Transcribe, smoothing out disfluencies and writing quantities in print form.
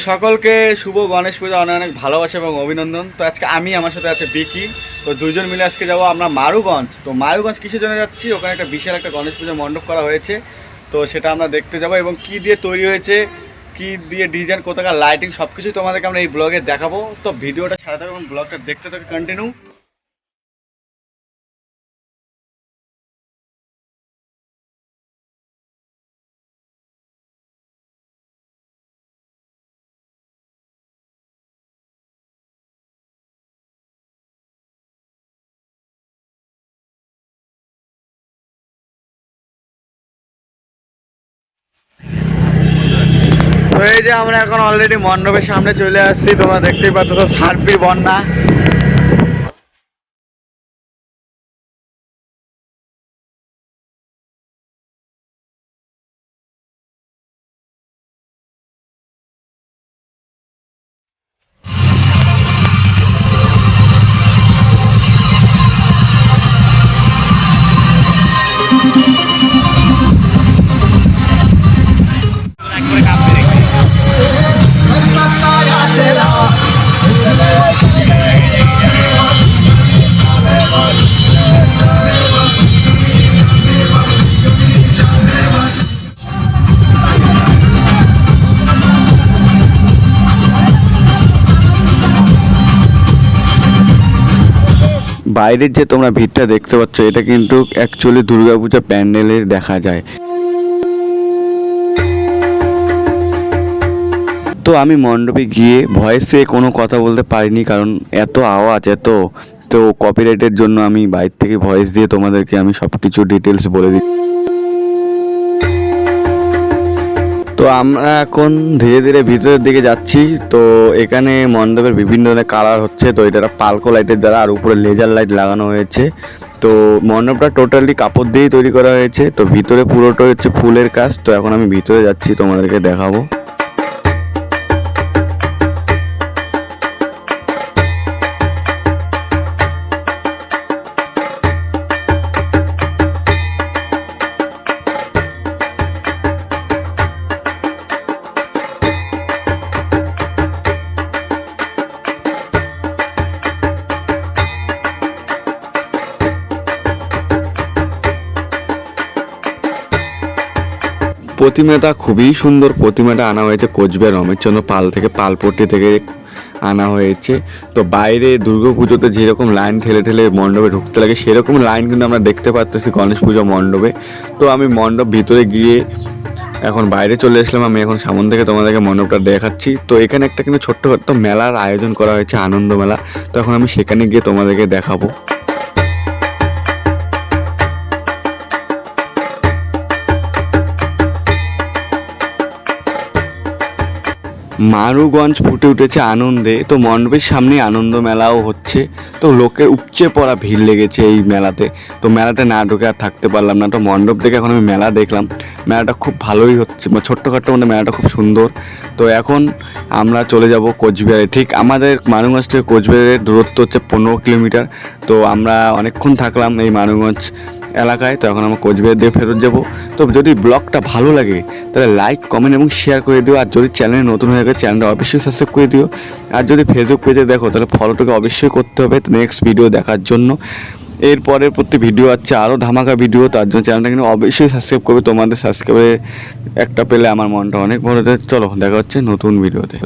সকলকে শুভ গণেশ পূজা অনেক অনেক ভালোবাসা এবং অভিনন্দন। তো আজকে আমি আমার সাথে আছে বিকি, তো দুইজন মিলে আজকে যাবো আমরা মারুগঞ্জ। তো মারুগঞ্জ কিসের জন্য যাচ্ছি, ওখানে একটা বিশাল একটা গণেশ পূজা মণ্ডপ করা হয়েছে, তো সেটা আমরা দেখতে যাবো এবং কি দিয়ে তৈরি হয়েছে, কি দিয়ে ডিজাইন, কোথাকার লাইটিং, সব কিছুই তোমাদেরকে আমরা এই ব্লগে দেখাবো। তো ভিডিওটা সাথে থাকো এবং ব্লগটা দেখতে থাকো কন্টিনিউ। তো এই যে আমরা এখন অলরেডি মণ্ডপের সামনে চলে আসছি, তোমরা দেখতেই পাচ্ছ তো সার্পির বন্যা। বাইরের যে তোমরা ভিড়টা দেখতে পাচ্ছ, এটা কিন্তু অ্যাকচুয়ালি দুর্গাপূজা প্যান্ডেলের দেখা যায়। তো আমি মণ্ডপে গিয়ে ভয়েসে কোনো কথা বলতে পারিনি, কারণ এত আওয়াজ তো কপিরাইটের জন্য আমি বাইরে থেকে ভয়েস দিয়ে তোমাদেরকে আমি সব কিছু ডিটেলস বলে দিই। তো আমরা এখন ধীরে ধীরে ভিতরের দিকে যাচ্ছি। তো এখানে মণ্ডপের বিভিন্ন ধরনের কালার হচ্ছে, তো এটা পালকো লাইটের দ্বারা, আর উপরে লেজার লাইট লাগানো হয়েছে। তো মণ্ডপটা টোটালি কাপড় দিয়েই তৈরি করা হয়েছে। তো ভিতরে পুরোটা হচ্ছে ফুলের কাজ। তো এখন আমি ভিতরে যাচ্ছি, তোমাদেরকে দেখাবো। প্রতিমাটা খুবই সুন্দর। প্রতিমাটা আনা হয়েছে কোচবিহার রমেশচন্দ্র পাল থেকে, পালপট্টি থেকে আনা হয়েছে। তো বাইরে দুর্গাপুজোতে যেরকম লাইন ঠেলে ঠেলে মণ্ডপে ঢুকতে লাগে, সেরকম লাইন কিন্তু আমরা দেখতে পাচ্ছি গণেশ পুজো মণ্ডপে। তো আমি মণ্ডপ ভিতরে গিয়ে এখন বাইরে চলে আসলাম। আমি এখন সামন থেকে তোমাদেরকে মণ্ডপটা দেখাচ্ছি। তো এখানে একটা কিন্তু ছোট্ট মেলার আয়োজন করা হয়েছে, আনন্দ মেলা। তো এখন আমি সেখানে গিয়ে তোমাদেরকে দেখাবো। মারুগঞ্জ ফুটে উঠেছে আনন্দে। তো মণ্ডপের সামনে আনন্দ মেলাও হচ্ছে। তো লোকের উপচে পড়া ভিড় লেগেছে এই মেলাতে। তো মেলাতে না ঢুকে আর থাকতে পারলাম না। তো মণ্ডপ দেখে এখন আমি মেলা দেখলাম। মেলাটা খুব ভালোই হচ্ছে, ছোট্টখাট্টো মধ্যে মেলাটা খুব সুন্দর। তো এখন আমরা চলে যাব কোচবিহারে। ঠিক আমাদের মারুগঞ্জ থেকে কোচবিহারের দূরত্ব হচ্ছে 15 কিলোমিটার। তো আমরা অনেকক্ষণ থাকলাম এই মারুগঞ্জ এলাকায়। তো এখন আমরা কোচবিহার দিয়ে ফেরত যাব। তো যদি ব্লগটা ভালো লাগে তাহলে লাইক, কমেন্ট এবং শেয়ার করে দিও। আর যদি চ্যানেলে নতুন হয়ে গেছে, চ্যানেলটা অবশ্যই সাবস্ক্রাইব করে দিও। আর যদি ফেসবুক পেজে দেখো তাহলে ফলোটাকে অবশ্যই করতে হবে নেক্সট ভিডিও দেখার জন্য। এরপরের প্রতি ভিডিও আছে আরও ধামাকা ভিডিও, তার জন্য চ্যানেলটা কিন্তু অবশ্যই সাবস্ক্রাইব করবে। তোমাদের সাবস্ক্রাইবে একটা পেলে আমার মনটা অনেক ভালো। চলো দেখা হচ্ছে নতুন ভিডিওতে।